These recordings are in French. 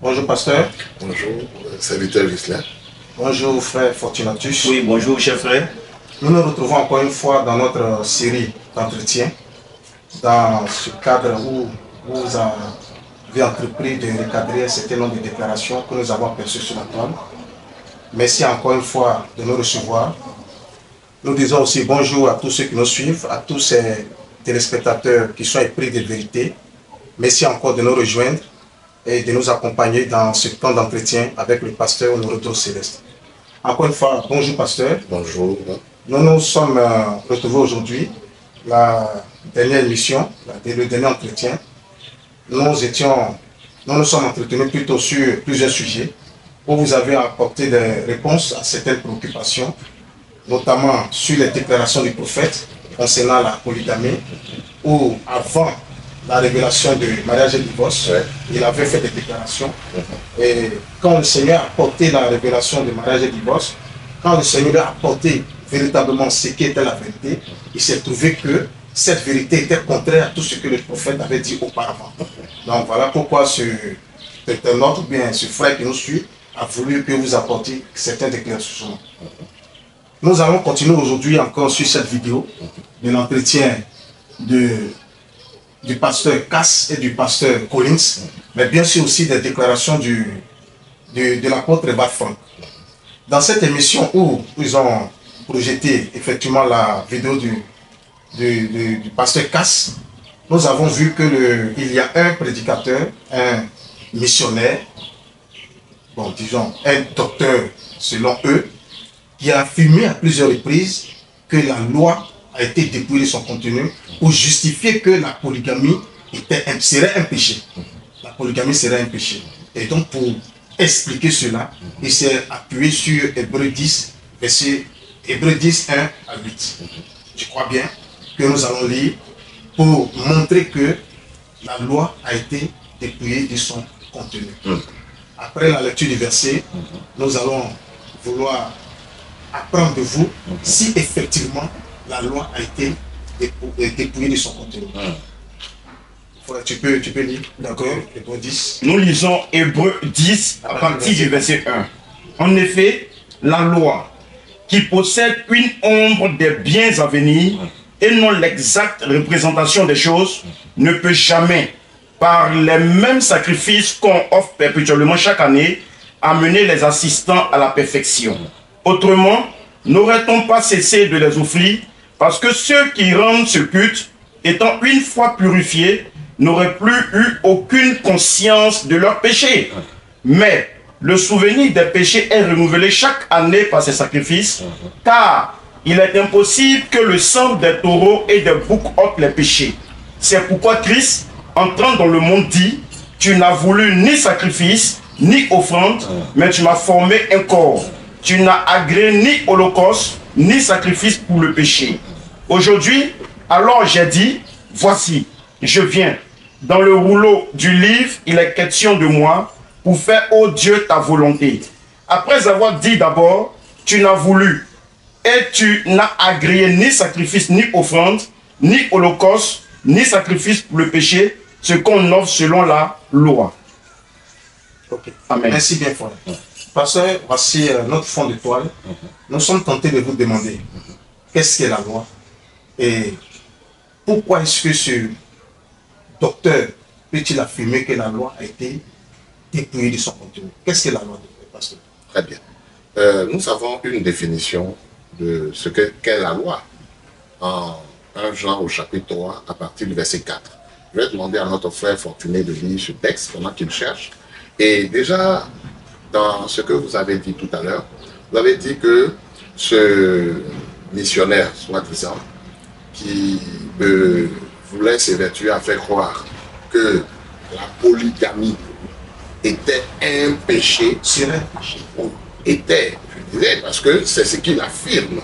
Bonjour pasteur. Bonjour, serviteur Gislain. Bonjour frère Fortunatus. Oui, bonjour cher frère. Nous nous retrouvons encore une fois dans notre série d'entretien, dans ce cadre où vous avez entrepris de recadrer un certain nombre de déclarations que nous avons aperçues sur la toile. Merci encore une fois de nous recevoir. Nous disons aussi bonjour à tous ceux qui nous suivent, à tous ces téléspectateurs qui sont épris de vérité. Merci encore de nous rejoindre et de nous accompagner dans ce temps d'entretien avec le pasteur Honoré Céleste. Encore une fois, bonjour pasteur. Bonjour. Nous nous sommes retrouvés aujourd'hui, la dernière émission, le dernier entretien. Nous nous sommes entretenus plutôt sur plusieurs sujets où vous avez apporté des réponses à certaines préoccupations, notamment sur les déclarations du prophète concernant la polygamie, où avant la révélation du mariage et du divorce, il avait fait des déclarations. Et quand le Seigneur a apporté la révélation du mariage et du divorce, quand le Seigneur a apporté véritablement ce qui était la vérité, il s'est trouvé que cette vérité était contraire à tout ce que le prophète avait dit auparavant. Donc voilà pourquoi ce internaute ou bien ce frère qui nous suit a voulu que vous apportiez certaines déclarations. Nous allons continuer aujourd'hui encore sur cette vidéo de l'entretien du pasteur Cass et du pasteur Collins, mais bien sûr aussi des déclarations de l'apôtre Bart Frank. Dans cette émission où ils ont projeté effectivement la vidéo du pasteur Cass, nous avons vu qu'il y a un prédicateur, un missionnaire, bon disons un docteur selon eux, qui a affirmé à plusieurs reprises que la loi a été dépouillée de son contenu pour justifier que la polygamie serait un péché. La polygamie serait un péché. Et donc pour expliquer cela, il s'est appuyé sur Hébreux 10, verset Hébreux 10, 1 à 8. Je crois bien que nous allons lire pour montrer que la loi a été dépouillée de son contenu. Après la lecture du verset, nous allons vouloir apprendre de vous si effectivement la loi a été dépouillée de son contenu. Tu peux lire, d'accord, Hébreux 10. Nous lisons Hébreux 10 à partir du verset 1. En effet, la loi, qui possède une ombre des biens à venir et non l'exacte représentation des choses, ne peut jamais, par les mêmes sacrifices qu'on offre perpétuellement chaque année, amener les assistants à la perfection. Autrement, n'aurait-on pas cessé de les offrir, parce que ceux qui rendent ce culte, étant une fois purifiés, n'auraient plus eu aucune conscience de leurs péchés. Mais le souvenir des péchés est renouvelé chaque année par ces sacrifices, car il est impossible que le sang des taureaux et des boucs ôte les péchés. C'est pourquoi Christ, entrant dans le monde, dit: tu n'as voulu ni sacrifice, ni offrande, mais tu m'as formé un corps. Tu n'as agréé ni holocauste, ni sacrifice pour le péché. Aujourd'hui, alors j'ai dit: voici, je viens. Dans le rouleau du livre, il est question de moi, pour faire, ô Dieu, ta volonté. Après avoir dit d'abord: tu n'as voulu, et tu n'as agréé ni sacrifice, ni offrande, ni holocauste, ni sacrifice pour le péché, ce qu'on offre selon la loi. Okay. Amen. Merci bien, frère. Pasteur, voici notre fond de toile. Nous sommes tentés de vous demander qu'est-ce qu'est la loi et pourquoi est-ce que ce docteur peut-il affirmer que la loi a été dépouillée de son contenu. Qu'est-ce que la loi, pasteur? Très bien. Nous avons une définition de ce qu'est la loi en 1 Jean au chapitre 3 à partir du verset 4. Je vais demander à notre frère Fortuné de lire ce texte pendant qu'il cherche. Et déjà, dans ce que vous avez dit tout à l'heure, vous avez dit que ce missionnaire, soi-disant, qui voulait s'évertuer à faire croire que la polygamie était un péché, était, je disais, parce que c'est ce qu'il affirme,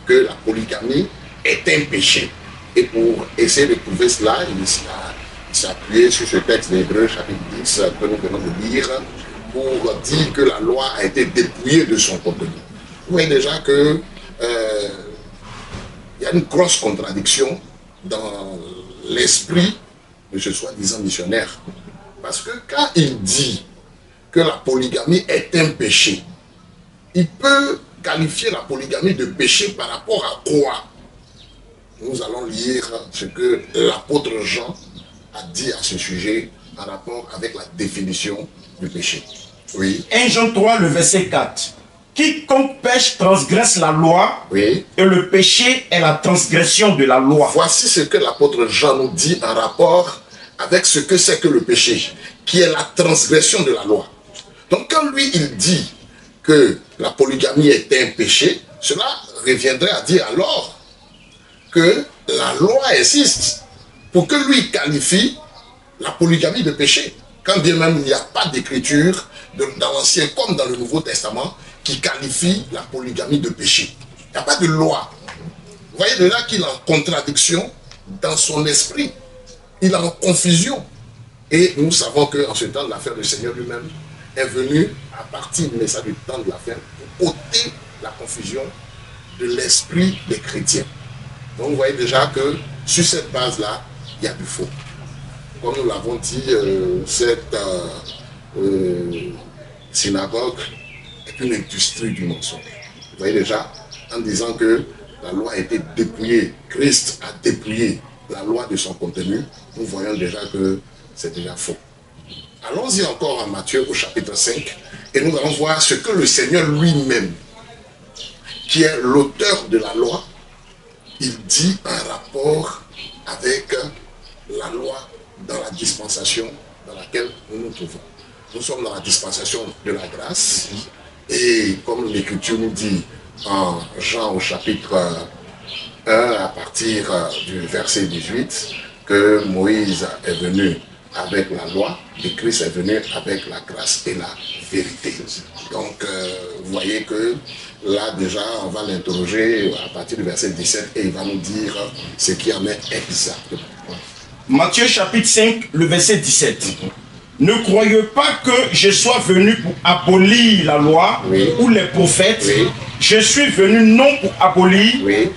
que la polygamie est un péché. Et pour essayer de prouver cela, il s'est appuyé sur ce texte d'Hébreux chapitre 10 que nous venons de lire, pour dire que la loi a été dépouillée de son contenu. Vous voyez déjà que il y a une grosse contradiction dans l'esprit de ce soi-disant missionnaire. Parce que quand il dit que la polygamie est un péché, il peut qualifier la polygamie de péché par rapport à quoi? Nous allons lire ce que l'apôtre Jean a dit à ce sujet en rapport avec la définition du péché. Oui. 1 Jean 3, le verset 4. Quiconque pêche transgresse la loi, Oui. et le péché est la transgression de la loi. Voici ce que l'apôtre Jean nous dit en rapport avec ce que c'est que le péché, qui est la transgression de la loi. Donc quand lui, il dit que la polygamie est un péché, cela reviendrait à dire alors que la loi existe pour que lui qualifie la polygamie de péché. Quand bien même il n'y a pas d'écriture dans l'Ancien comme dans le Nouveau Testament qui qualifie la polygamie de péché. Il n'y a pas de loi. Vous voyez déjà qu'il est en contradiction dans son esprit. Il est en confusion. Et nous savons qu'en ce temps de la fin, le Seigneur lui-même est venu à partir du message du temps de la fin pour ôter la confusion de l'esprit des chrétiens. Donc vous voyez déjà que sur cette base-là, il y a du faux. Comme nous l'avons dit, cette synagogue est une industrie du mensonge. Vous voyez déjà, en disant que la loi a été dépouillée, Christ a dépouillé la loi de son contenu, nous voyons déjà que c'est déjà faux. Allons-y encore en Matthieu au chapitre 5 et nous allons voir ce que le Seigneur lui-même, qui est l'auteur de la loi, il dit en rapport avec la loi dans la dispensation dans laquelle nous nous trouvons. Nous sommes dans la dispensation de la grâce et comme l'Écriture nous dit en Jean au chapitre 1 à partir du verset 18 que Moïse est venu avec la loi et Christ est venu avec la grâce et la vérité. Donc vous voyez que là déjà on va l'interroger à partir du verset 17 et il va nous dire ce qui en est exactement. Matthieu chapitre 5, le verset 17. Ne croyez pas que je sois venu pour abolir la loi ou les prophètes. Je suis venu non pour abolir,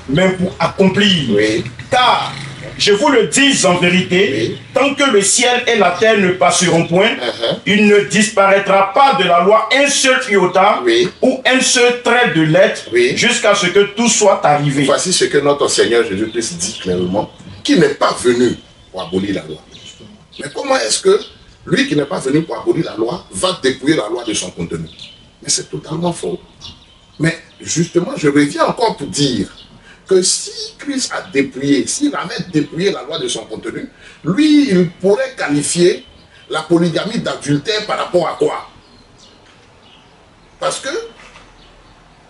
mais pour accomplir. Car, je vous le dis en vérité, tant que le ciel et la terre ne passeront point, il ne disparaîtra pas de la loi un seul iota ou un seul trait de lettre jusqu'à ce que tout soit arrivé. Voici ce que notre Seigneur Jésus-Christ dit clairement, qui n'est pas venu pour abolir la loi. Mais comment est-ce que lui qui n'est pas venu pour abolir la loi va dépouiller la loi de son contenu? Mais c'est totalement faux. Mais justement, je reviens encore pour dire que si Christ a dépouillé, s'il avait dépouillé la loi de son contenu, lui, il pourrait qualifier la polygamie d'adultère par rapport à quoi? Parce que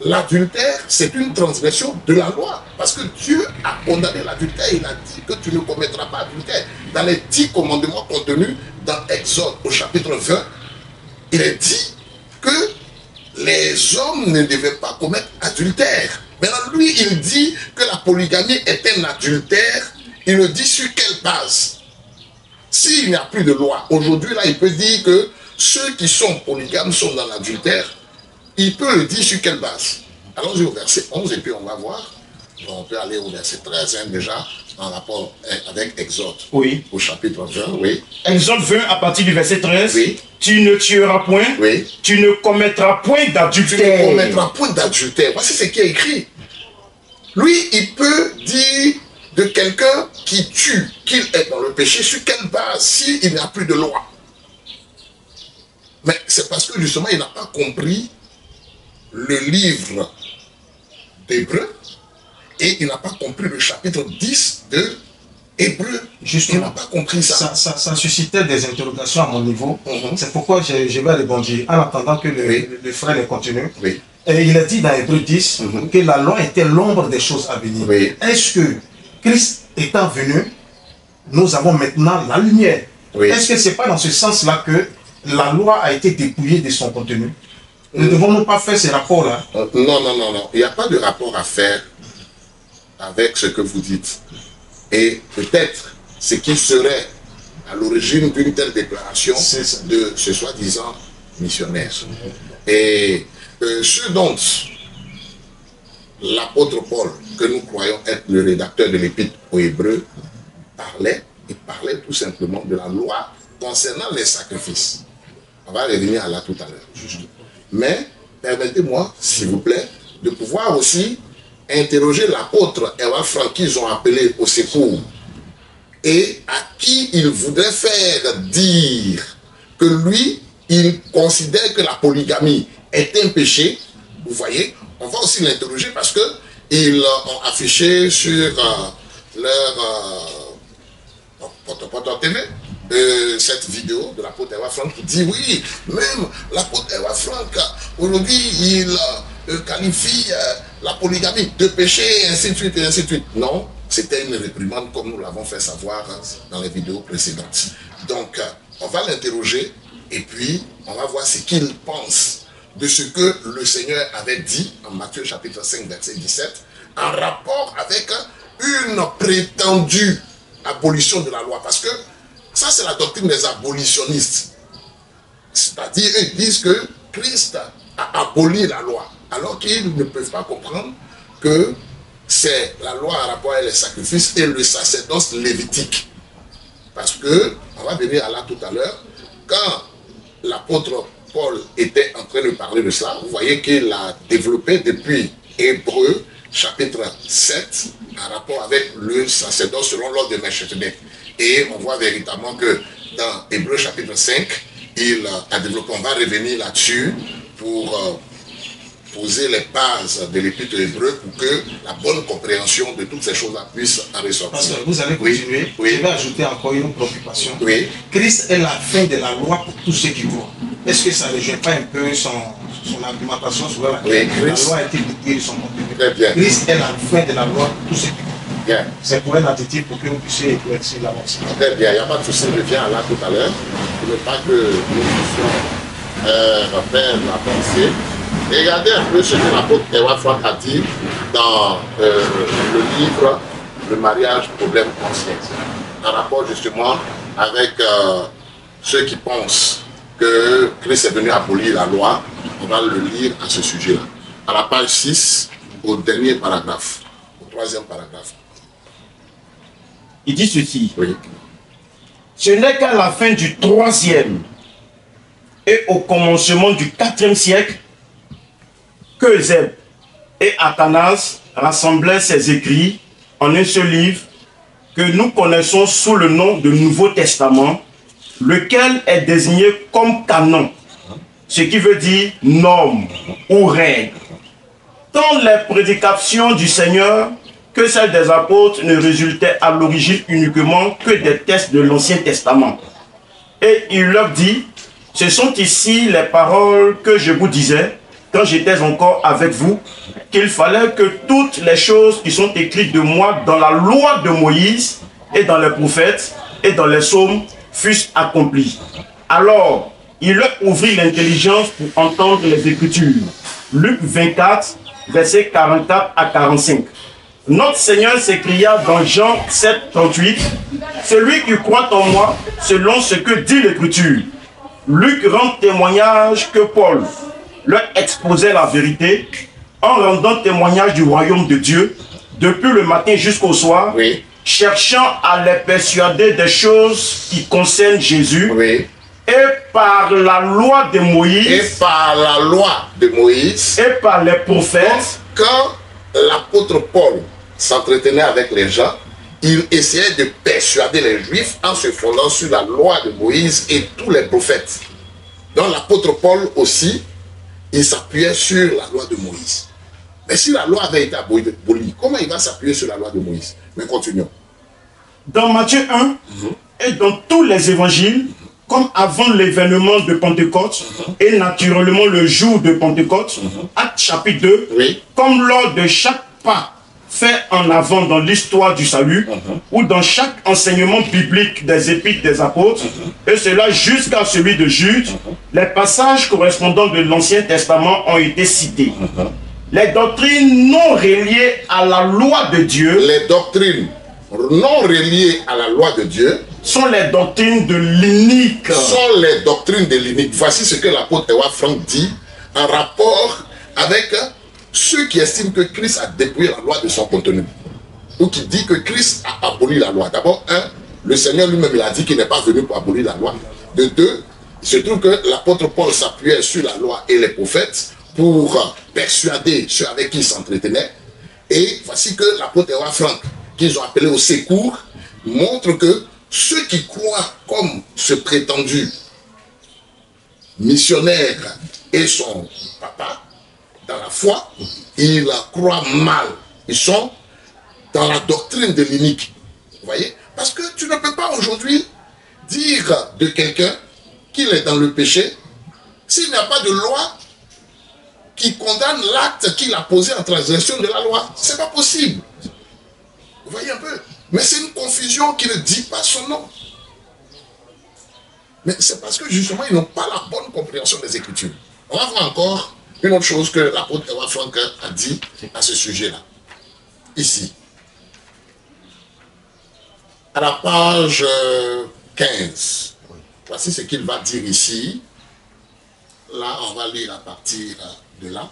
l'adultère, c'est une transgression de la loi. Parce que Dieu a condamné l'adultère. Il a dit que tu ne commettras pas adultère. Dans les 10 commandements contenus dans Exode au chapitre 20, il est dit que les hommes ne devaient pas commettre adultère. Maintenant, lui, il dit que la polygamie est un adultère. Il le dit sur quelle base? S'il n'y a plus de loi, aujourd'hui, là, il peut dire que ceux qui sont polygames sont dans l'adultère. Il peut le dire sur quelle base? Allons-y au verset 11 et puis on va voir. On peut aller au verset 13 déjà, en rapport avec Exode. Au chapitre 20, Exode 20 à partir du verset 13. Tu ne tueras point. Tu ne commettras point d'adultère. Tu ne commettras point d'adultère. Voici ce qui est écrit. Lui, il peut dire de quelqu'un qui tue qu'il est dans le péché sur quelle base s'il n'y a plus de loi? Mais c'est parce que justement, il n'a pas compris le livre d'Hébreu et il n'a pas compris le chapitre 10 de Hébreu. Justement, il n'a pas compris ça. Ça suscitait des interrogations à mon niveau. C'est pourquoi je vais répondre en attendant que le frère les continue. Et il a dit dans Hébreu 10 que la loi était l'ombre des choses à venir. Est-ce que Christ étant venu, nous avons maintenant la lumière? Est-ce que ce n'est pas dans ce sens-là que la loi a été dépouillée de son contenu? Ne devons-nous pas faire ces rapports-là? Non. Il n'y a pas de rapport à faire avec ce que vous dites. Et peut-être ce qui serait à l'origine d'une telle déclaration de ce soi-disant missionnaire. Et ce dont l'apôtre Paul, que nous croyons être le rédacteur de l'épître aux Hébreux, parlait tout simplement de la loi concernant les sacrifices. On va revenir à là tout à l'heure. Mais permettez-moi, s'il vous plaît, de pouvoir aussi interroger l'apôtre Edouard Franck qu'ils ont appelé au secours et à qui il voudrait faire dire que lui, il considère que la polygamie est un péché. Vous voyez, on va aussi l'interroger parce que ils ont affiché sur leur porte TV cette vidéo de l'apôtre Edouard Franck qui dit oui, même l'apôtre Edouard Franck aujourd'hui il qualifie la polygamie de péché et ainsi de suite et ainsi de suite. Non, c'était une réprimande comme nous l'avons fait savoir dans les vidéos précédentes. Donc on va l'interroger et puis on va voir ce qu'il pense de ce que le Seigneur avait dit en Matthieu chapitre 5 verset 17 en rapport avec une prétendue abolition de la loi. Parce que ça c'est la doctrine des abolitionnistes. C'est-à-dire ils disent que Christ a aboli la loi alors qu'ils ne peuvent pas comprendre que c'est la loi en rapport avec les sacrifices et le sacerdoce lévitique. Parce que, on va venir à là tout à l'heure, quand l'apôtre Paul était en train de parler de cela, vous voyez qu'il a développé depuis Hébreux chapitre 7 en rapport avec le sacerdoce selon l'ordre de Melchizedek. Et on voit véritablement que dans Hébreux chapitre 5, il a développé, on va revenir là-dessus pour poser les bases de l'épître hébreu pour que la bonne compréhension de toutes ces choses-là puisse en ressortir. Parce que vous allez continuer, oui. Je vais ajouter encore une préoccupation. Oui. Christ est la fin de la loi pour tous ceux qui croient. Est-ce que ça ne rejoint pas un peu son argumentation sur laquelle la loi a été détruite de son contenu? Très bien. Christ est la fin de la loi pour tous ceux qui croient. Bien. C'est pour un attitude pour que vous puissiez éclaircir l'avancée. Très bien, il n'y a pas de souci, je viens là tout à l'heure. Il ne veut pas que nous puissions faire la pensée. Et regardez un peu ce que l'apôtre Edouard Franck a dit dans le livre Le mariage, problème conscience, en rapport justement avec ceux qui pensent que Christ est venu abolir la loi. On va le lire à ce sujet-là. À la page 6, au dernier paragraphe, au troisième paragraphe. Il dit ceci. Oui. Ce n'est qu'à la fin du 3e et au commencement du 4e siècle que Zeb et Athanas rassemblaient ces écrits en un seul livre que nous connaissons sous le nom de Nouveau Testament, lequel est désigné comme canon, ce qui veut dire norme ou règle. Tant les prédications du Seigneur que celles des apôtres ne résultaient à l'origine uniquement que des textes de l'Ancien Testament. Et il leur dit, ce sont ici les paroles que je vous disais quand j'étais encore avec vous, qu'il fallait que toutes les choses qui sont écrites de moi dans la loi de Moïse et dans les prophètes et dans les psaumes fussent accomplies. Alors, il leur ouvrit l'intelligence pour entendre les Écritures. Luc 24, versets 44 à 45. Notre Seigneur s'écria dans Jean 7, 38, « Celui qui croit en moi, selon ce que dit l'Écriture. » Luc rend témoignage que Paul leur exposait la vérité en rendant témoignage du royaume de Dieu depuis le matin jusqu'au soir, Oui. cherchant à les persuader des choses qui concernent Jésus. Oui. Et par la loi de Moïse, Et par la loi de Moïse, et par les prophètes, quand l'apôtre Paul s'entretenait avec les gens, il essayait de persuader les Juifs en se fondant sur la loi de Moïse et tous les prophètes. Donc l'apôtre Paul aussi, il s'appuyait sur la loi de Moïse. Mais si la loi avait été abolie, comment il va s'appuyer sur la loi de Moïse? Mais continuons. dans Matthieu 1 et dans tous les évangiles, comme avant l'événement de Pentecôte et naturellement le jour de Pentecôte, Acte chapitre 2, Oui. comme lors de chaque pas fait en avant dans l'histoire du salut, ou dans chaque enseignement biblique des épîtres des apôtres, et cela jusqu'à celui de Jude, les passages correspondants de l'Ancien Testament ont été cités. Les doctrines non reliées à la loi de Dieu Les doctrines non reliées à la loi de Dieu sont les doctrines de l'inique. sont les doctrines de l'inique. Voici ce que l'apôtre Edouard Franck dit en rapport avec ceux qui estiment que Christ a dépouillé la loi de son contenu. Ou qui dit que Christ a aboli la loi. D'abord, le Seigneur lui-même il a dit qu'il n'est pas venu pour abolir la loi. De deux, se trouve que l'apôtre Paul s'appuyait sur la loi et les prophètes pour persuader ceux avec qui il s'entretenait. Et voici que l'apôtre Edouard Frank, qu'ils ont appelé au secours, montre que ceux qui croient comme ce prétendu missionnaire et son papa, dans la foi, ils croient mal. Ils sont dans la doctrine de l'inique. Vous voyez? Parce que tu ne peux pas aujourd'hui dire de quelqu'un qu'il est dans le péché s'il n'y a pas de loi qui condamne l'acte qu'il a posé en transgression de la loi. C'est pas possible. Vous voyez un peu? Mais c'est une confusion qui ne dit pas son nom. Mais c'est parce que justement, ils n'ont pas la bonne compréhension des Écritures. On va voir encore une autre chose que l'apôtre Edouard Frank a dit à ce sujet-là. Ici. À la page 15. Voici ce qu'il va dire ici. Là, on va lire à partir de là.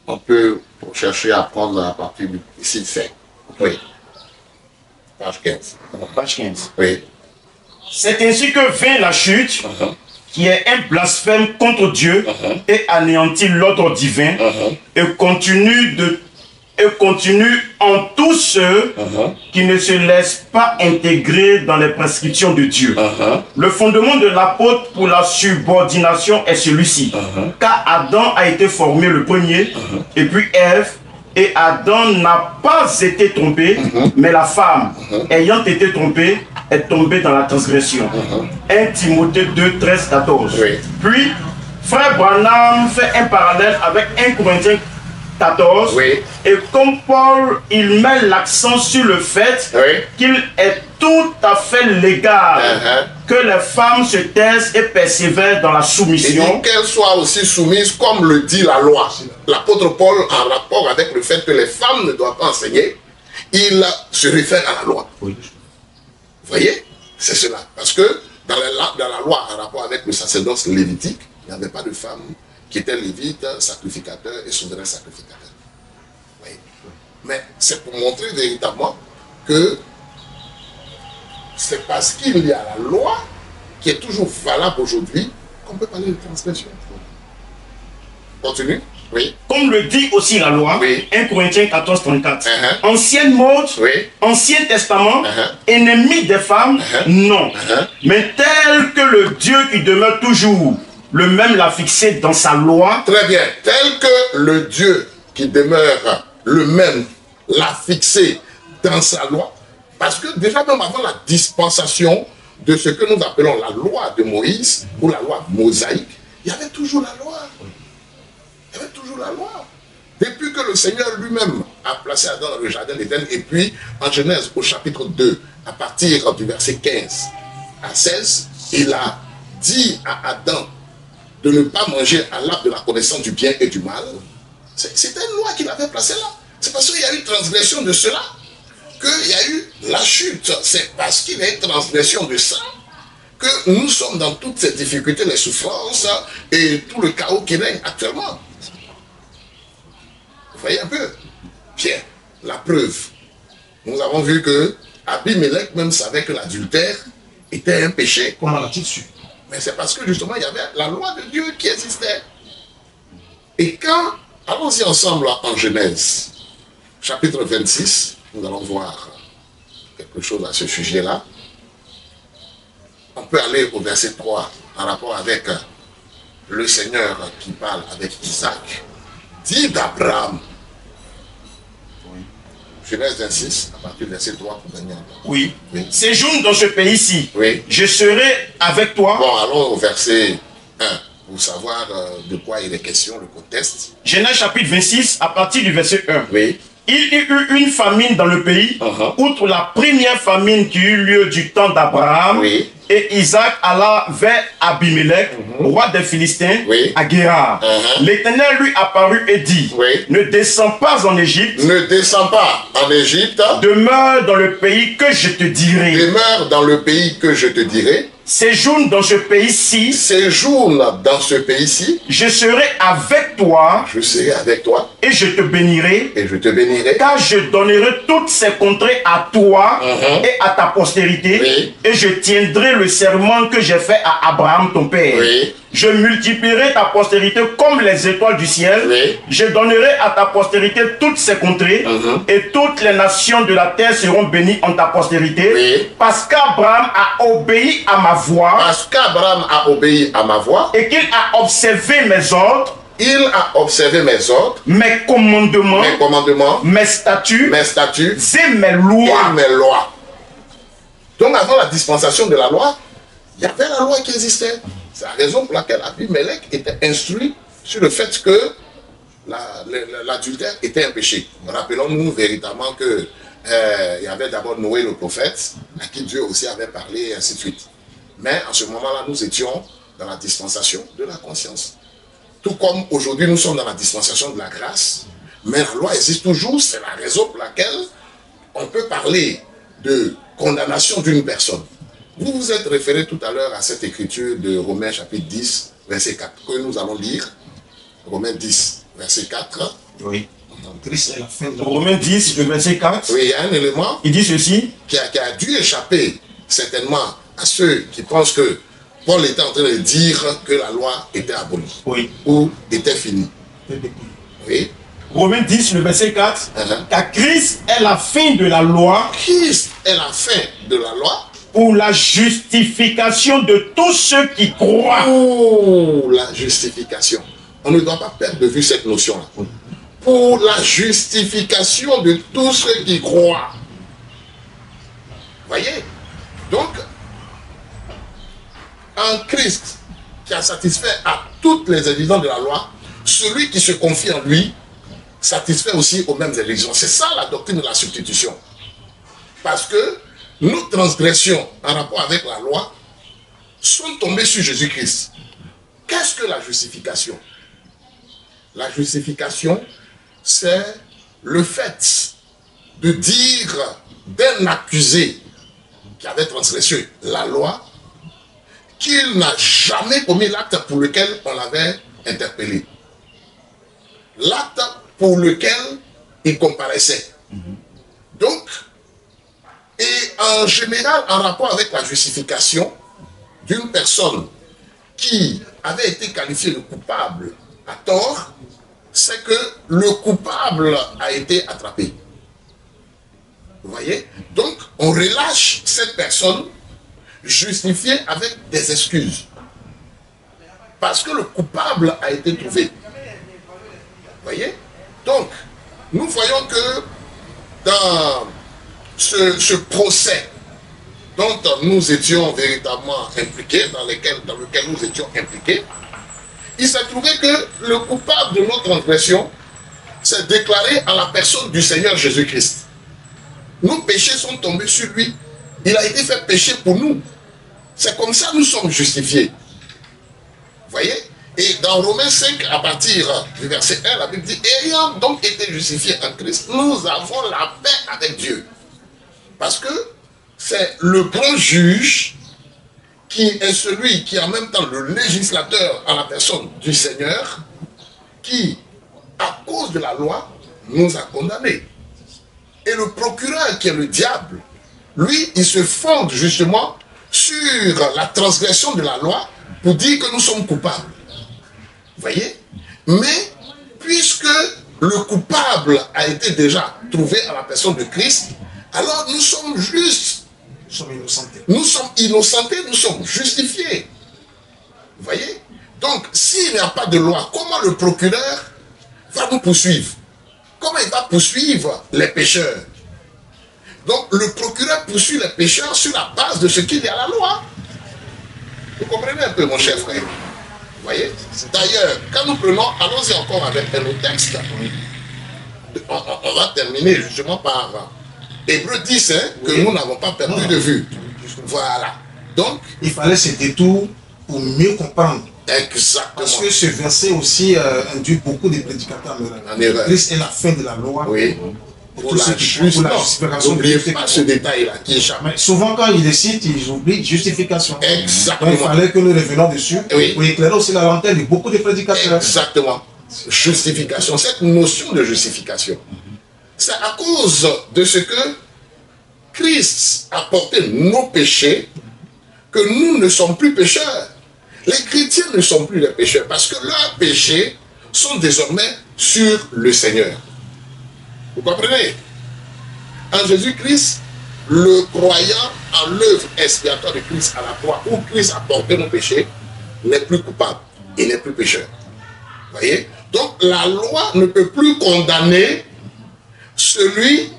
On peut chercher à prendre à partir ici, c'est. Oui. Page 15. Page 15. Oui. C'est ainsi que vint la chute, qui est un blasphème contre Dieu et anéantit l'ordre divin et continue en tous ceux qui ne se laissent pas intégrer dans les prescriptions de Dieu. Le fondement de l'apôtre pour la subordination est celui-ci. Car Adam a été formé le premier, et puis Ève, et Adam n'a pas été trompé, mais la femme, ayant été trompée, est tombée dans la transgression. 1 Timothée 2, 13, 14. Oui. Puis, frère Branham fait un parallèle avec 1 Corinthiens 14. Oui. Et comme Paul, il met l'accent sur le fait qu'il est tout à fait légal que les femmes se taisent et persévèrent dans la soumission. Il dit qu'elles soient aussi soumises comme le dit la loi. L'apôtre Paul, en rapport avec le fait que les femmes ne doivent pas enseigner, il se réfère à la loi. Oui. Vous voyez? C'est cela. Parce que dans la loi, en rapport avec le sacerdoce lévitique, il n'y avait pas de femmes qui étaient lévites, sacrificateurs et souverains sacrificateurs. Vous voyez? Mais c'est pour montrer véritablement que c'est parce qu'il y a la loi qui est toujours valable aujourd'hui qu'on peut parler de transgression. Continue. Oui. Comme le dit aussi la loi, 1 Corinthiens 14, 34. Ancienne mode, Ancien Testament, ennemi des femmes, non. Mais tel que le Dieu qui demeure toujours, le même l'a fixé dans sa loi. Très bien. Tel que le Dieu qui demeure, le même l'a fixé dans sa loi. Parce que déjà même avant la dispensation de ce que nous appelons la loi de Moïse, ou la loi mosaïque, il y avait toujours la loi. Il y avait toujours la loi. Depuis que le Seigneur lui-même a placé Adam dans le jardin d'Éden, et puis en Genèse au chapitre 2, à partir du verset 15 à 16, il a dit à Adam de ne pas manger à l'arbre de la connaissance du bien et du mal. C'était une loi qu'il avait placée là. C'est parce qu'il y a eu transgression de cela qu'il y a eu la chute. C'est parce qu'il y a eu transgression de ça que nous sommes dans toutes ces difficultés, les souffrances et tout le chaos qui règne actuellement. Vous voyez un peu? Bien, la preuve. Nous avons vu que Abimelech même savait que l'adultère était un péché. Comment l'a-t-il su? Mais c'est parce que justement il y avait la loi de Dieu qui existait. Et quand, allons-y ensemble en Genèse, chapitre 26, nous allons voir quelque chose à ce sujet-là. On peut aller au verset 3 en rapport avec le Seigneur qui parle avec Isaac. Dit d'Abraham. Genèse 26, à partir du verset 3 pour gagner un temps. Oui. Séjourne dans ce pays-ci. Oui. Je serai avec toi. Bon, allons au verset 1 pour savoir de quoi il est question, le contexte. Genèse chapitre 26, à partir du verset 1. Oui. Il y eut une famine dans le pays, outre la première famine qui eut lieu du temps d'Abraham. Oui. Et Isaac alla vers Abimelech, roi des Philistins, à Guérar. L'Éternel lui apparut et dit, ne descends pas en Égypte. Ne descends pas en Égypte. Demeure dans le pays que je te dirai. Demeure dans le pays que je te dirai. Séjourne dans ce pays-ci. Séjourne dans ce pays-ci. Je serai avec toi. Je serai avec toi. Et je te bénirai. Et je te bénirai. Car je donnerai toutes ces contrées à toi et à ta postérité. Oui. Et je tiendrai le serment que j'ai fait à Abraham ton père. Oui. Je multiplierai ta postérité comme les étoiles du ciel. Oui. Je donnerai à ta postérité toutes ces contrées. Et toutes les nations de la terre seront bénies en ta postérité. Oui. Parce qu'Abraham a obéi à ma voix. Parce qu'Abraham a obéi à ma voix. Et qu'il a observé mes ordres. Il a observé mes ordres, Mes commandements. Mes statuts. Et mes lois. Et mes lois. Donc avant la dispensation de la loi, il y avait la loi qui existait. C'est la raison pour laquelle Abimelech était instruit sur le fait que l'adultère était un péché. Rappelons-nous véritablement que il y avait d'abord Noé le prophète, à qui Dieu aussi avait parlé, et ainsi de suite. Mais en ce moment-là, nous étions dans la dispensation de la conscience. Tout comme aujourd'hui, nous sommes dans la dispensation de la grâce, mais la loi existe toujours. C'est la raison pour laquelle on peut parler de condamnation d'une personne. Vous vous êtes référé tout à l'heure à cette écriture de Romains chapitre 10, verset 4, que nous allons lire. Romains 10, verset 4. Oui. Christ est la fin de la Romains 10, le verset 4. Oui, il y a un élément Il dit ceci. qui a dû échapper certainement à ceux qui pensent que Paul était en train de dire que la loi était abolie. Oui. Ou était finie. Oui. Romains 10, le verset 4. Car Christ est la fin de la loi. Christ est la fin de la loi. Pour la justification de tous ceux qui croient. Pour la justification. On ne doit pas perdre de vue cette notion-là. Pour la justification de tous ceux qui croient. Voyez? Donc, en Christ, qui a satisfait à toutes les exigences de la loi, celui qui se confie en lui satisfait aussi aux mêmes exigences. C'est ça la doctrine de la substitution. Parce que nos transgressions en rapport avec la loi sont tombées sur Jésus-Christ. Qu'est-ce que la justification? La justification, c'est le fait de dire d'un accusé qui avait transgressé la loi qu'il n'a jamais commis l'acte pour lequel on l'avait interpellé. L'acte pour lequel il comparaissait. Donc, et en général, en rapport avec la justification d'une personne qui avait été qualifiée de coupable à tort, c'est que le coupable a été attrapé. Vous voyez? Donc, on relâche cette personne justifiée avec des excuses. Parce que le coupable a été trouvé. Vous voyez? Donc, nous voyons que dans ce procès dont nous étions véritablement impliqués, dans lequel nous étions impliqués, il s'est trouvé que le coupable de notre transgression s'est déclaré à la personne du Seigneur Jésus-Christ. Nos péchés sont tombés sur lui. Il a été fait péché pour nous. C'est comme ça que nous sommes justifiés. Vous voyez? Et dans Romains 5, à partir du verset 1, la Bible dit, ayant donc été justifiés en Christ, nous avons la paix avec Dieu. Parce que c'est le grand juge qui est celui qui est en même temps le législateur à la personne du Seigneur, qui, à cause de la loi, nous a condamnés. Et le procureur, qui est le diable, lui, il se fonde justement sur la transgression de la loi pour dire que nous sommes coupables. Vous voyez? Mais, puisque le coupable a été déjà trouvé à la personne de Christ, alors nous sommes justes. Nous sommes innocentés. Nous sommes innocentés, nous sommes justifiés. Vous voyez? Donc, s'il n'y a pas de loi, comment le procureur va nous poursuivre? Comment il va poursuivre les pécheurs? Donc, le procureur poursuit les pécheurs sur la base de ce qu'il y a à la loi. Vous comprenez un peu, mon cher frère? Vous voyez? D'ailleurs, quand nous prenons, allons-y encore avec un autre texte. On va terminer justement par Hébreux 10, hein, que nous n'avons pas perdu de vue. Voilà. Donc, il fallait ce détour pour mieux comprendre. Exactement. Parce que ce verset aussi induit beaucoup de prédicateurs en erreur. Christ est la fin de la loi. Oui. Pour la justification. N'oubliez pas ce détail-là qui échappe. Mais souvent, quand ils les citent, ils oublient justification. Exactement. Donc, il fallait que nous revenions dessus oui. pour éclairer aussi la lanterne de beaucoup de prédicateurs. Exactement. justification, cette notion de justification. C'est à cause de ce que Christ a porté nos péchés que nous ne sommes plus pécheurs. Les chrétiens ne sont plus les pécheurs parce que leurs péchés sont désormais sur le Seigneur. Vous comprenez? En Jésus-Christ, le croyant en l'œuvre expiatoire de Christ à la croix, où Christ a porté nos péchés, n'est plus coupable et n'est plus pécheur. Vous voyez? Donc la loi ne peut plus condamner celui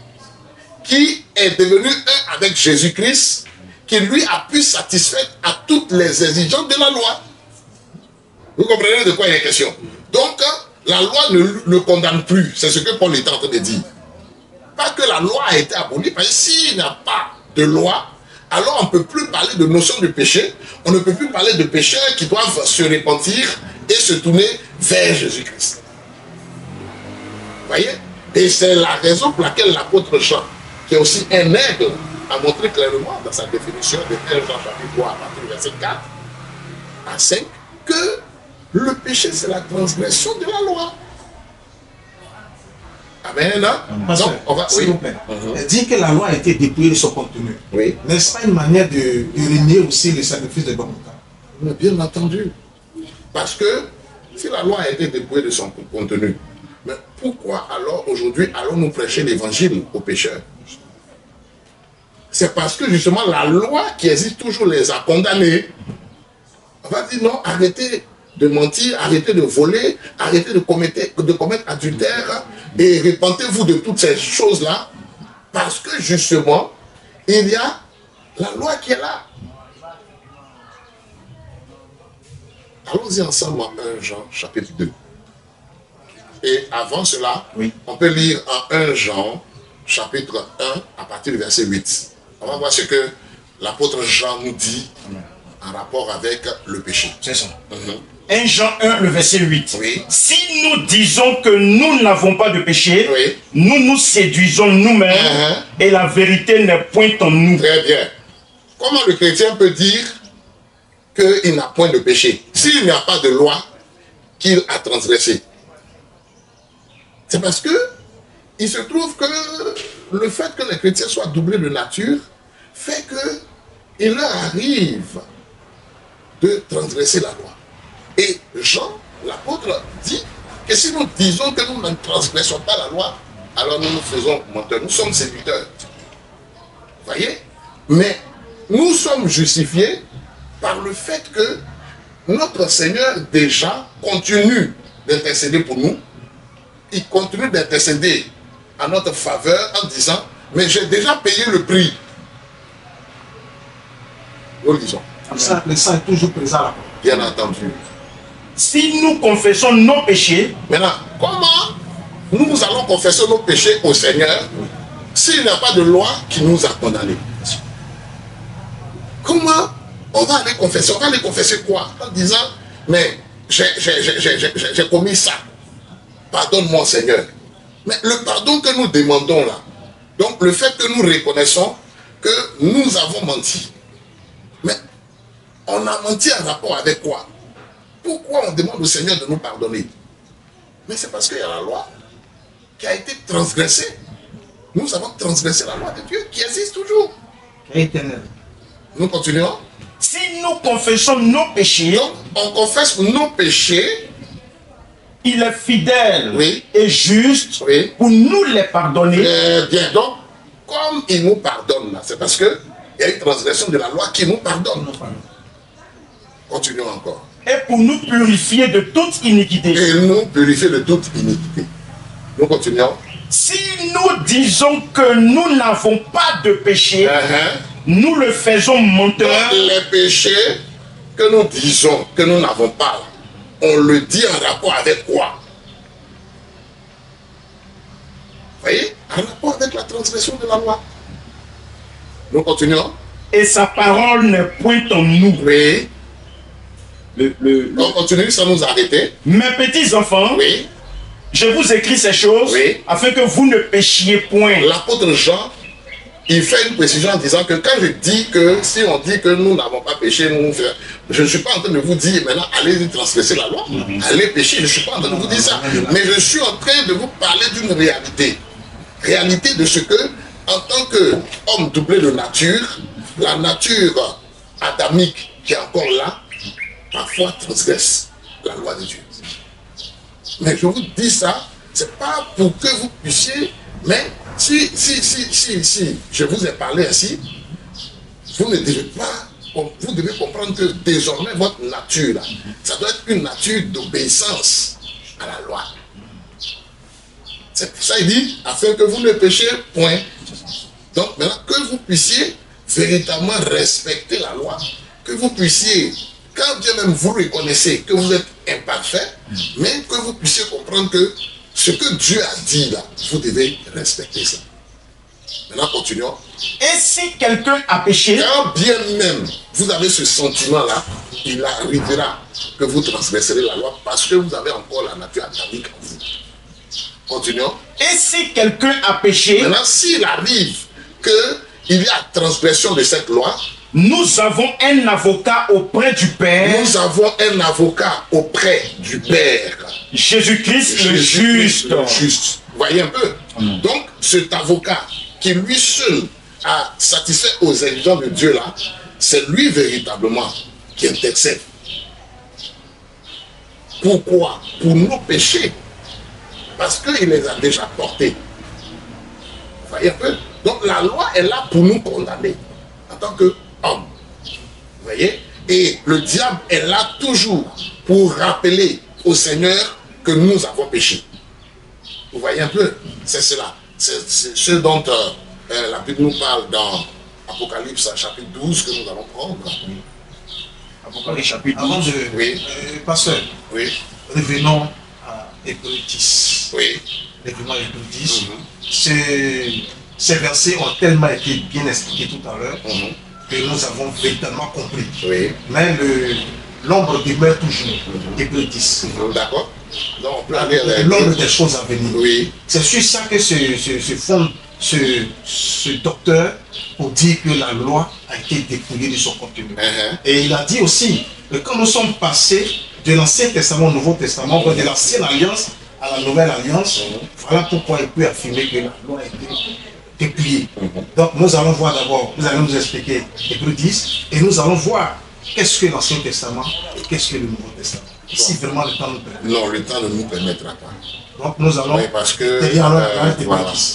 qui est devenu un avec Jésus-Christ, qui lui a pu satisfaire à toutes les exigences de la loi. Vous comprenez de quoi il est question? Donc la loi ne condamne plus, c'est ce que Paul est en train de dire. Pas que la loi a été abolie, parce que s'il n'y a pas de loi, alors on ne peut plus parler de notion de péché, on ne peut plus parler de pécheurs qui doivent se repentir et se tourner vers Jésus-Christ. Vous voyez? Et c'est la raison pour laquelle l'apôtre Jean, qui est aussi un aigle, a montré clairement dans sa définition de 1 Jean chapitre 3 à partir du verset 4 à 5 que le péché c'est la transgression de la loi. Amen. Donc, on va, s'il vous plaît. Dire que la loi a été dépouillée de son contenu. Oui. N'est-ce pas une manière de renier aussi le sacrifice de Golgotha? Bien entendu. Parce que si la loi a été dépouillée de son contenu, mais pourquoi alors aujourd'hui allons-nous prêcher l'évangile aux pécheurs? C'est parce que justement la loi qui existe toujours les a condamnés. On va dire non, arrêtez de mentir, arrêtez de voler, arrêtez de commettre adultère et repentez-vous de toutes ces choses-là parce que justement, il y a la loi qui est là. Allons-y ensemble en 1 Jean chapitre 2. Et avant cela, oui, on peut lire en 1 Jean chapitre 1 à partir du verset 8. On va voir ce que l'apôtre Jean nous dit en rapport avec le péché. C'est ça. 1 Jean 1, le verset 8. Oui. Si nous disons que nous n'avons pas de péché, oui, nous nous séduisons nous-mêmes et la vérité n'est point en nous. Très bien. Comment le chrétien peut dire qu'il n'a point de péché s'il n'y a pas de loi qu'il a transgressée? C'est parce que il se trouve que le fait que les chrétiens soient doublés de nature fait qu'il leur arrive de transgresser la loi. Et Jean, l'apôtre, dit que si nous disons que nous ne transgressons pas la loi, alors nous nous faisons menteurs, nous sommes séducteurs. Vous voyez? Mais nous sommes justifiés par le fait que notre Seigneur déjà continue d'intercéder pour nous. Il continue d'intercéder à notre faveur en disant, mais j'ai déjà payé le prix. Nous le disons. Le sang est toujours présent là. Bien entendu. Si nous confessons nos péchés, maintenant, comment nous allons confesser nos péchés au Seigneur s'il n'y a pas de loi qui nous a condamnés? Comment on va aller confesser? On va aller confesser quoi? En disant, mais j'ai commis ça. Pardonne-moi, Seigneur. Mais le pardon que nous demandons là, donc le fait que nous reconnaissons que nous avons menti. Mais on a menti en rapport avec quoi? Pourquoi on demande au Seigneur de nous pardonner? Mais c'est parce qu'il y a la loi qui a été transgressée. Nous avons transgressé la loi de Dieu qui existe toujours. Éternel. Nous continuons. Si nous confessons nos péchés, donc on confesse nos péchés. Il est fidèle, oui, et juste, oui, pour nous les pardonner. Très bien. Donc, comme il nous pardonne là, c'est parce qu'il y a une transgression de la loi qui nous pardonne. Continuons encore. Et pour nous purifier de toute iniquité. Et nous purifier de toute iniquité. Nous continuons. Si nous disons que nous n'avons pas de péché, nous le faisons menteur. Donc, les péchés que nous disons que nous n'avons pas, on le dit en rapport avec quoi? Vous voyez? En rapport avec la transgression de la loi. Nous continuons. Et sa parole n'est point en nous. Oui. On continue sans nous arrêter. Mes petits enfants, oui, je vous écris ces choses, oui, afin que vous ne péchiez point. L'apôtre Jean il fait une précision en disant que quand je dis que, si on dit que nous n'avons pas péché, je ne suis pas en train de vous dire maintenant, allez transgresser la loi, allez pécher, je ne suis pas en train de vous dire ça. Mais je suis en train de vous parler d'une réalité. Réalité de ce que, en tant qu'homme doublé de nature, la nature adamique qui est encore là, parfois transgresse la loi de Dieu. Mais je vous dis ça, c'est pas pour que vous puissiez, mais si je vous ai parlé ainsi, vous ne devez pas, vous devez comprendre que désormais votre nature, là, ça doit être une nature d'obéissance à la loi. C'est pour ça qu'il dit, afin que vous ne péchiez point. Donc maintenant, que vous puissiez véritablement respecter la loi, que vous puissiez, quand bien même vous reconnaissez que vous êtes imparfait, mais que vous puissiez comprendre que ce que Dieu a dit là, vous devez respecter ça. Maintenant, continuons. Et si quelqu'un a péché, quand bien même vous avez ce sentiment-là, il arrivera que vous transgresserez la loi parce que vous avez encore la nature adamique en vous. Continuons. Et si quelqu'un a péché, maintenant, s'il arrive qu'il y a transgression de cette loi, nous avons un avocat auprès du Père. Nous avons un avocat auprès du Père. Jésus-Christ le juste. Vous voyez un peu. Donc, cet avocat qui lui seul a satisfait aux exigences de Dieu là, c'est lui véritablement qui intercède. Pourquoi? Pour nos péchés. Parce qu'il les a déjà portés. Vous voyez un peu? Donc la loi est là pour nous condamner en tant qu'hommes. Vous voyez? Et le diable est là toujours pour rappeler au Seigneur que nous avons péché. Vous voyez un peu? C'est cela. C'est ce dont la Bible nous parle dans Apocalypse chapitre 12 que nous allons prendre. Apocalypse chapitre 12. Avant de... Oui. Pasteur, Oui. revenons à Hébreux 10. Oui. Revenons à Hébreux 10. Ces versets ont tellement été bien expliqués tout à l'heure que nous avons véritablement compris. Oui. Mais l'ombre demeure toujours. Hébreux 10. D'accord. Donc on peut aller l'ombre des choses à venir. Oui. C'est sur ça que se fonde ce docteur pour dire que la loi a été dépouillée de son contenu. Et il a dit aussi que quand nous sommes passés de l'Ancien Testament au Nouveau Testament, de l'ancienne alliance à la nouvelle alliance, voilà pourquoi il peut affirmer que la loi a été dépouillée. Donc nous allons voir d'abord, vous allez nous expliquer Hébreux 10 et nous allons voir qu'est-ce que l'Ancien Testament et qu'est-ce que le Nouveau Testament. Si vraiment le temps nous permet. Non, le temps ne nous permettra pas. Donc nous allons... Oui, parce que...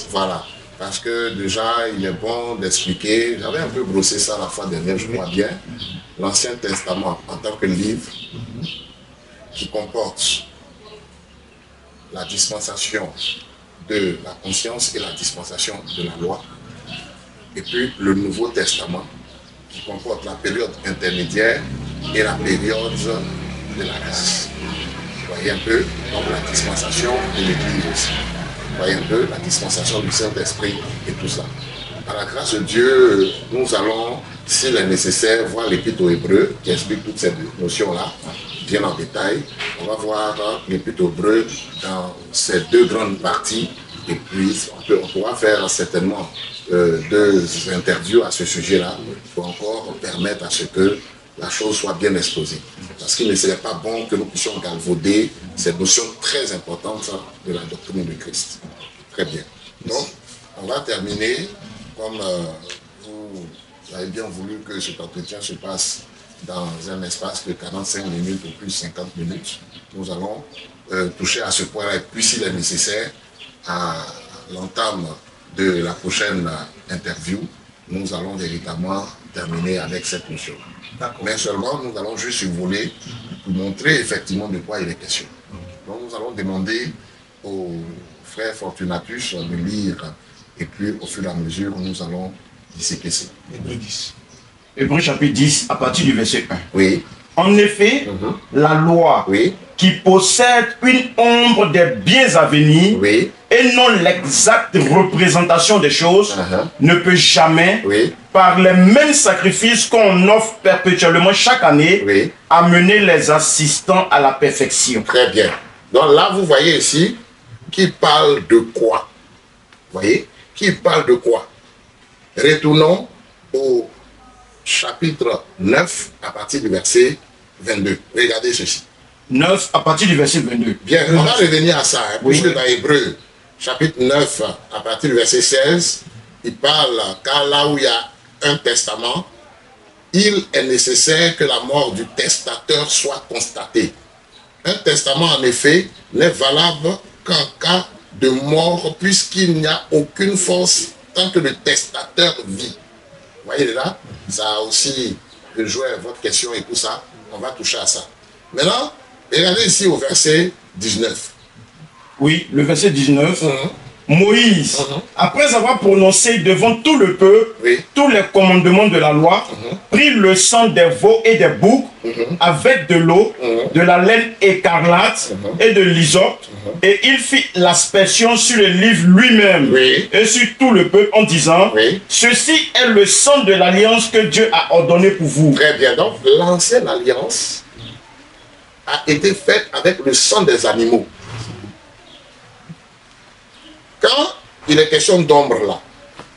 voilà. Parce que déjà, il est bon d'expliquer, j'avais un peu brossé ça la fois dernière, je crois bien, l'Ancien Testament en tant que livre qui comporte la dispensation de la conscience et la dispensation de la loi. Et puis le Nouveau Testament qui comporte la période intermédiaire et la période de la grâce. Vous voyez un peu, donc la dispensation de l'Église aussi. Vous voyez un peu, la dispensation du Saint-Esprit et tout ça. À la grâce de Dieu, nous allons, s'il est nécessaire, voir l'Épître aux Hébreux qui explique toutes ces notions-là, bien en détail. On va voir l'Épître aux Hébreux dans ces deux grandes parties. Et puis, on pourra faire certainement 2 interviews à ce sujet-là pour encore permettre à ce que la chose soit bien exposée. Parce qu'il ne serait pas bon que nous puissions galvauder cette notion très importante de la doctrine de Christ. Très bien. Donc, on va terminer, comme vous avez bien voulu que cet entretien se passe dans un espace de 45 minutes ou plus 50 minutes. Nous allons toucher à ce point-là, et puis s'il est nécessaire, à l'entame de la prochaine interview, nous allons véritablement terminer avec cette notion. Mais seulement, nous allons juste survoler pour montrer effectivement de quoi il est question. Donc nous allons demander au frère Fortunatus de lire et puis au fur et à mesure, nous allons disséquer ça. Hébreux 10. Hébreux chapitre 10, à partir du verset 1. Oui. En effet, la loi qui possède une ombre des biens à venir et non l'exacte représentation des choses ne peut jamais, par les mêmes sacrifices qu'on offre perpétuellement chaque année, amener les assistants à la perfection. Très bien. Donc là, vous voyez ici, qui parle de quoi? Vous voyez? Qui parle de quoi? Retournons au chapitre 9 à partir du verset 22. Regardez ceci. 9 à partir du verset 22. Bien, on va revenir à ça, hein, Oui. puisque dans Hébreu, chapitre 9 à partir du verset 16, il parle car là où il y a un testament, il est nécessaire que la mort du testateur soit constatée. Un testament, en effet, n'est valable qu'en cas de mort, puisqu'il n'y a aucune force tant que le testateur vit. Vous voyez là, ça a aussi joué à votre question et tout ça. On va toucher à ça. Maintenant, regardez ici au verset 19. Oui, le verset 19. Mhm. Moïse, après avoir prononcé devant tout le peuple Oui. tous les commandements de la loi, prit le sang des veaux et des boucs avec de l'eau, de la laine écarlate et de l'hysope, et il fit l'aspersion sur le livre lui-même Oui. et sur tout le peuple en disant, Oui. ceci est le sang de l'alliance que Dieu a ordonné pour vous. Très bien. Donc, l'ancienne alliance a été faite avec le sang des animaux. Quand il est question d'ombre là,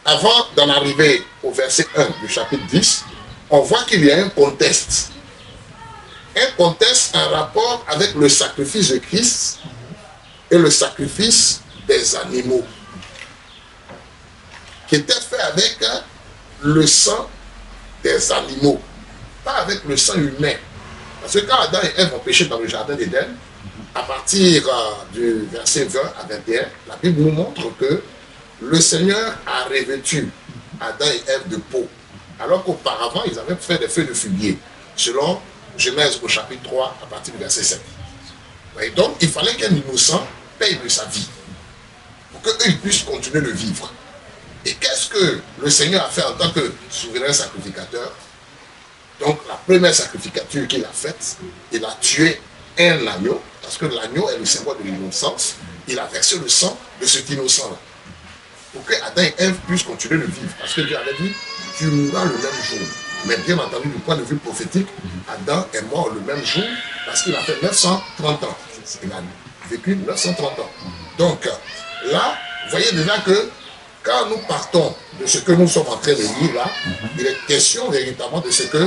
avant d'en arriver au verset 1 du chapitre 10, on voit qu'il y a un contexte. Un contexte en rapport avec le sacrifice de Christ et le sacrifice des animaux, qui était fait avec le sang des animaux, pas avec le sang humain. Parce que quand Adam et Ève ont péché dans le jardin d'Éden, à partir du verset 20 à 21, la Bible nous montre que le Seigneur a revêtu Adam et Ève de peau, alors qu'auparavant, ils avaient fait des feuilles de figuier, selon Genèse au chapitre 3, à partir du verset 7. Et donc, il fallait qu'un innocent paye de sa vie, pour qu'ils puissent continuer de vivre. Et qu'est-ce que le Seigneur a fait en tant que souverain sacrificateur? Donc, la première sacrificature qu'il a faite, il a tué un agneau, parce que l'agneau est le symbole de l'innocence. Il a versé le sang de cet innocent-là, pour que Adam et Ève puissent continuer de vivre. Parce que Dieu avait dit, tu mourras le même jour. Mais bien entendu, du point de vue prophétique, Adam est mort le même jour, parce qu'il a fait 930 ans. Il a vécu 930 ans. Donc, là, vous voyez déjà que quand nous partons de ce que nous sommes en train de lire là, il est question véritablement de ce que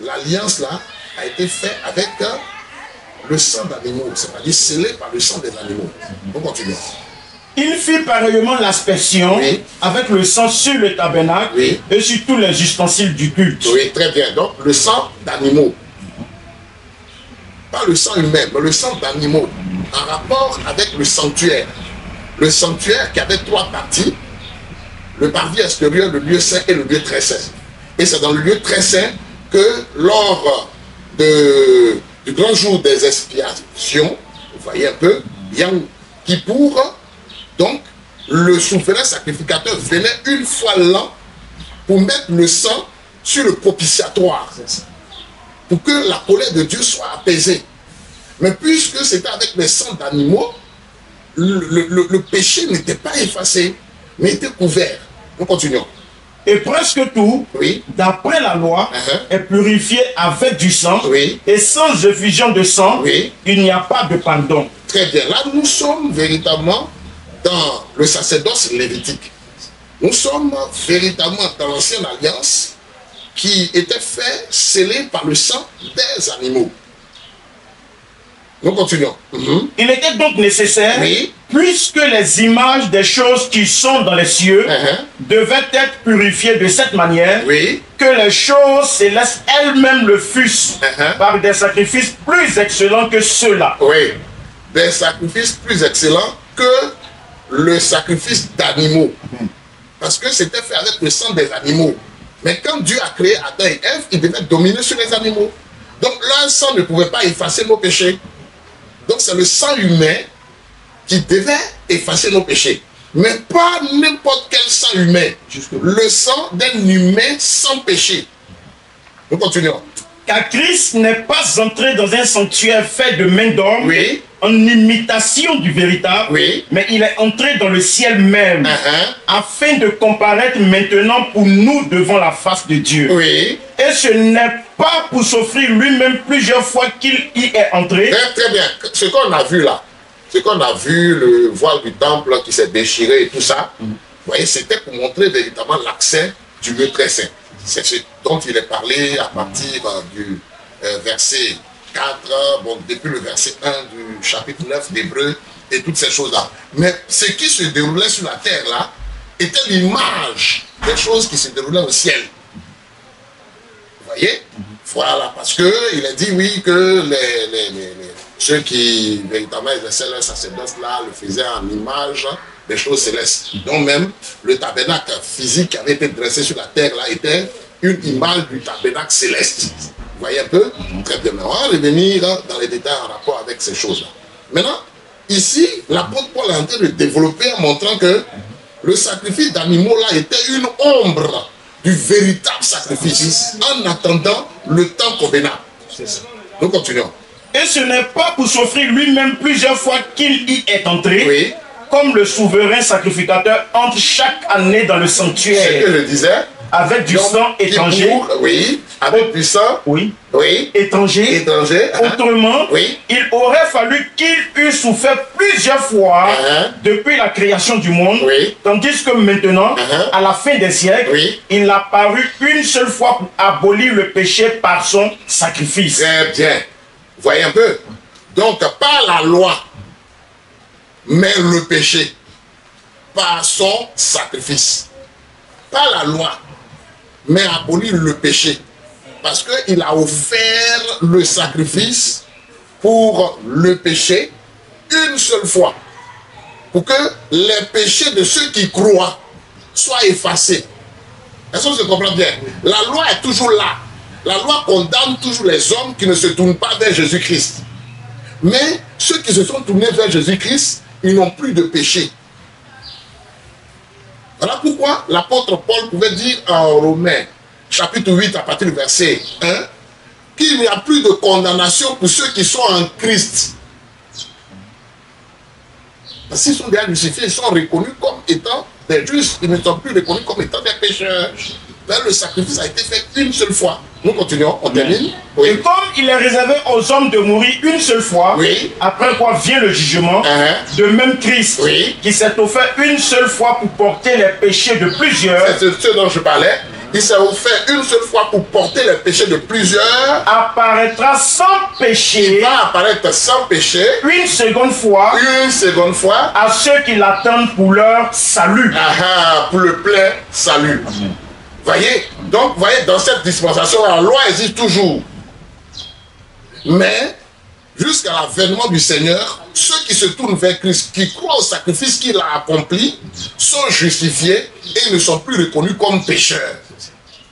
l'alliance là a été faite avec le sang d'animaux, c'est-à-dire scellé par le sang des animaux. On continue. Il fit pareillement l'aspersion Oui. avec le sang sur le tabernacle Oui. et sur tous les ustensiles du culte. Oui, très bien. Donc, le sang d'animaux. Pas le sang humain, mais le sang d'animaux. En rapport avec le sanctuaire. Le sanctuaire qui avait trois parties. Le parvis extérieur, le lieu saint et le lieu très saint. Et c'est dans le lieu très saint que lors du grand jour des expiations, vous voyez un peu, Yom Kippour, donc le souverain sacrificateur venait une fois l'an pour mettre le sang sur le propitiatoire, pour que la colère de Dieu soit apaisée. Mais puisque c'était avec les sangs d'animaux, le péché n'était pas effacé, mais était couvert. Nous continuons. Et presque tout, Oui. d'après la loi, est purifié avec du sang. Oui. Et sans effusion de sang, Oui. il n'y a pas de pardon. Très bien. Là, nous sommes véritablement dans le sacerdoce lévitique. Nous sommes véritablement dans l'ancienne alliance qui était fait, scellé par le sang des animaux. Nous continuons. Il était donc nécessaire, Oui. puisque les images des choses qui sont dans les cieux devaient être purifiées de cette manière, Oui. que les choses célestes elles-mêmes le fussent par des sacrifices plus excellents que ceux-là. Oui. Des sacrifices plus excellents que le sacrifice d'animaux. Parce que c'était fait avec le sang des animaux. Mais quand Dieu a créé Adam et Ève, il devait dominer sur les animaux. Donc leur sang ne pouvait pas effacer nos péchés. Donc c'est le sang humain qui devait effacer nos péchés. Mais pas n'importe quel sang humain. Le sang d'un humain sans péché. Nous continuons. Car Christ n'est pas entré dans un sanctuaire fait de main d'homme, Oui. en imitation du véritable, Oui. mais il est entré dans le ciel même, afin de comparaître maintenant pour nous devant la face de Dieu. Oui. Et ce n'est pas pour s'offrir lui-même plusieurs fois qu'il y est entré. Très bien. Ce qu'on a vu là, ce qu'on a vu, le voile du temple qui s'est déchiré et tout ça, voyez, c'était pour montrer véritablement l'accès du lieu très saint. C'est ce dont il est parlé à partir du verset 4, bon, depuis le verset 1 du chapitre 9 d'Hébreux et toutes ces choses-là. Mais ce qui se déroulait sur la terre là était l'image des choses qui se déroulaient au ciel. Vous voyez? Voilà, parce qu'il a dit oui que ceux qui véritablement exerçaient leur sacerdoce là le faisaient en image des choses célestes. Donc même le tabernacle physique qui avait été dressé sur la terre là était une image du tabernacle céleste. Vous voyez un peu? Très bien. On va revenir dans les détails en rapport avec ces choses-là. Maintenant, ici, l'apôtre Paul est en train de développer en montrant que le sacrifice d'animaux là était une ombre du véritable sacrifice en attendant le temps convenable. Nous continuons. Et ce n'est pas pour s'offrir lui-même plusieurs fois qu'il y est entré, Oui. comme le souverain sacrificateur entre chaque année dans le sanctuaire. C'est ce que je disais. Avec du Donc, sang étranger. Oui, avec du sang. Oui. Oui. Étranger. Étranger. Autrement, Oui. il aurait fallu qu'il eût souffert plusieurs fois depuis la création du monde, Oui. tandis que maintenant, à la fin des siècles, Oui. il a paru une seule fois pour abolir le péché par son sacrifice. Très bien. Vous voyez un peu? Donc, pas la loi, mais le péché, par son sacrifice. Pas la loi, mais abolir le péché. Parce qu'il a offert le sacrifice pour le péché une seule fois. Pour que les péchés de ceux qui croient soient effacés. Est-ce que vous comprenez bien? La loi est toujours là. La loi condamne toujours les hommes qui ne se tournent pas vers Jésus-Christ. Mais ceux qui se sont tournés vers Jésus-Christ, ils n'ont plus de péché. Voilà pourquoi l'apôtre Paul pouvait dire en Romains, chapitre 8, à partir du verset 1, qu'il n'y a plus de condamnation pour ceux qui sont en Christ. Parce qu'ils sont déjà justifiés, ils sont reconnus comme étant des justes, ils ne sont plus reconnus comme étant des pécheurs. Là, le sacrifice a été fait une seule fois. Nous continuons, on termine. Oui. Et comme il est réservé aux hommes de mourir une seule fois, Oui. après quoi vient le jugement, de même Christ, Oui. qui s'est offert une seule fois pour porter les péchés de plusieurs, C'est ce dont je parlais. Il s'est offert une seule fois pour porter les péchés de plusieurs. apparaîtra sans Il péché va apparaître sans péché une seconde fois une seconde fois. à ceux qui l'attendent pour leur salut. Pour le plein salut. Voyez, donc, voyez, dans cette dispensation, la loi existe toujours. Mais, jusqu'à l'avènement du Seigneur, ceux qui se tournent vers Christ, qui croient au sacrifice qu'il a accompli, sont justifiés et ne sont plus reconnus comme pécheurs,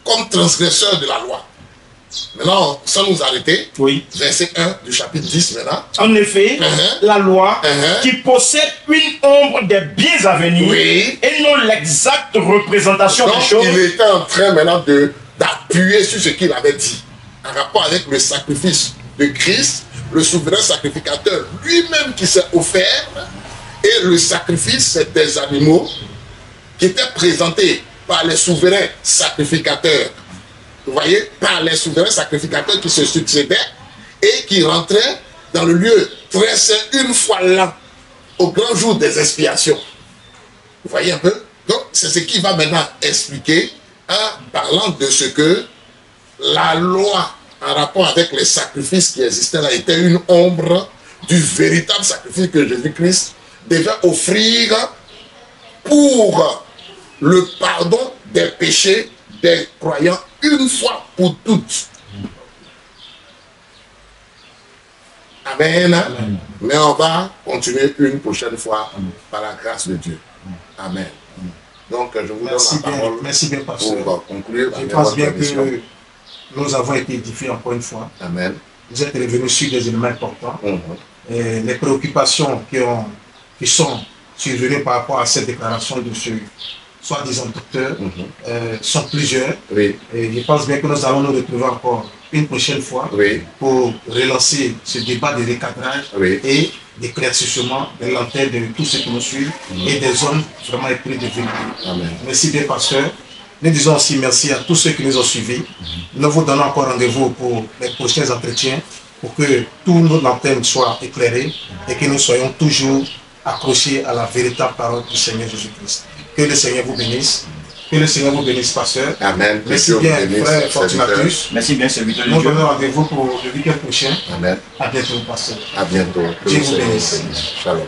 comme transgresseurs de la loi. Maintenant, sans nous arrêter, Oui. verset 1 du chapitre 10 maintenant. En effet, la loi qui possède une ombre des biens à venir Oui. et non l'exacte représentation Donc, des choses. il était en train maintenant d'appuyer sur ce qu'il avait dit, en rapport avec le sacrifice de Christ, le souverain sacrificateur lui-même qui s'est offert, et le sacrifice c'est des animaux qui étaient présentés par les souverains sacrificateurs. Vous voyez, par les souverains sacrificateurs qui se succédaient et qui rentraient dans le lieu très saint une fois l'an, au grand jour des expiations. Vous voyez un peu? Donc, c'est ce qu'il va maintenant expliquer en parlant de ce que la loi, en rapport avec les sacrifices qui existaient là, était une ombre du véritable sacrifice que Jésus-Christ devait offrir pour le pardon des péchés des croyants une fois pour toutes. Amen. Amen. Mais on va continuer une prochaine fois par la grâce de Dieu. Amen. Donc, je vous donne la parole. Merci bien, pasteur. Pour conclure. Je pense bien que nous avons été édifiés encore une fois. Amen. Vous êtes revenus sur des éléments importants. Et les préoccupations qui sont survenues par rapport à cette déclaration de ce soi-disant docteur sont plusieurs. Oui. Et je pense bien que nous allons nous retrouver encore une prochaine fois pour relancer ce débat de recadrage et d'éclaircissement de l'antenne de tous ceux qui nous suivent et des hommes vraiment épris de vérité. Merci bien, pasteur. Nous disons aussi merci à tous ceux qui nous ont suivis. Nous vous donnons encore rendez-vous pour les prochains entretiens pour que toute notre antenne soit éclairée et que nous soyons toujours accrochés à la véritable parole du Seigneur Jésus-Christ. Que le Seigneur vous bénisse. Que le Seigneur vous bénisse, pasteur. Amen. Que Merci Dieu bien, vous bénisse, frère serviteur. Fortunatus. Merci bien, serviteur de Nous Dieu. donnons rendez-vous pour le week-end prochain. Amen. À bientôt, pasteur. À bientôt. Que Dieu le vous Seigneur bénisse. Shalom.